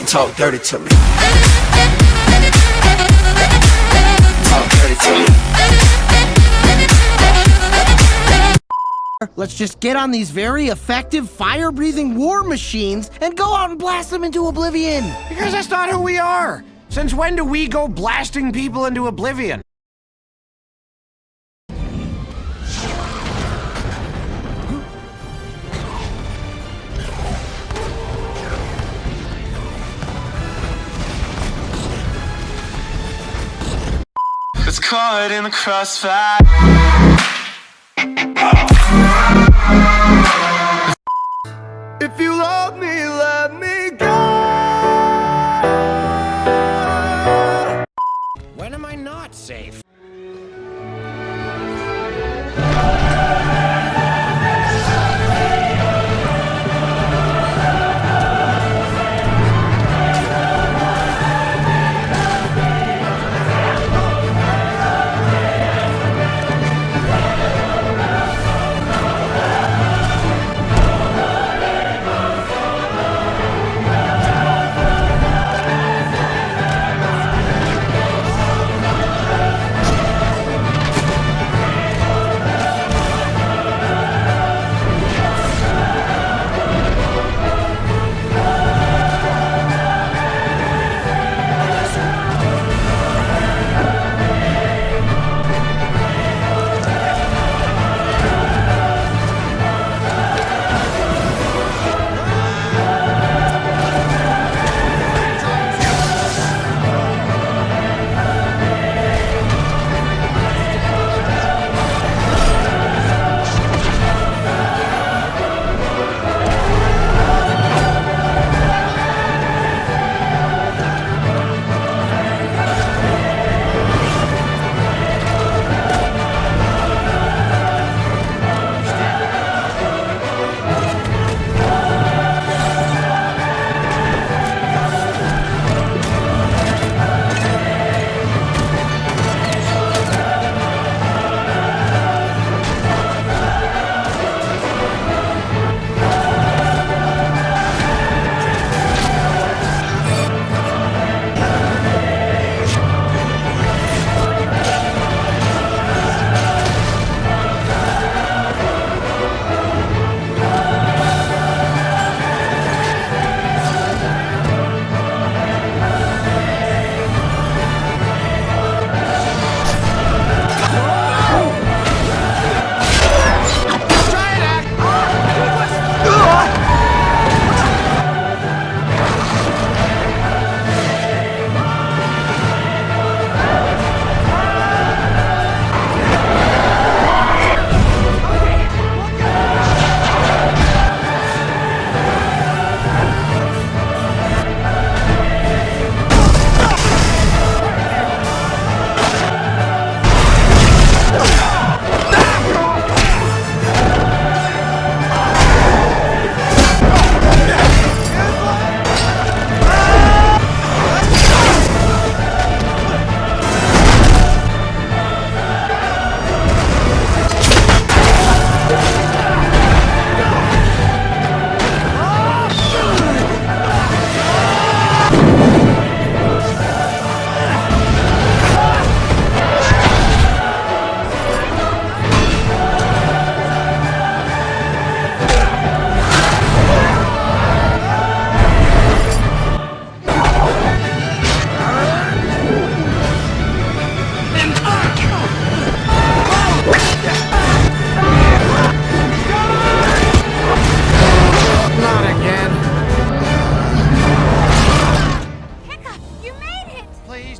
Talk dirty to me. Talk dirty to me. Let's just get on these very effective fire-breathing war machines and go out and blast them into oblivion. Because that's not who we are. Since when do we go blasting people into oblivion? It's caught in the crossfire. If you love me, let me go. When am I not safe?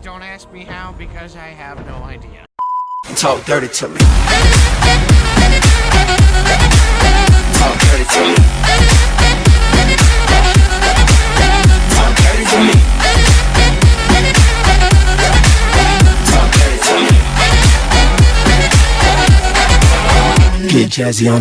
Don't ask me how, because I have no idea. Talk dirty to me. Talk dirty to me. Talk dirty to me. Talk dirty to me. Get jazzy on.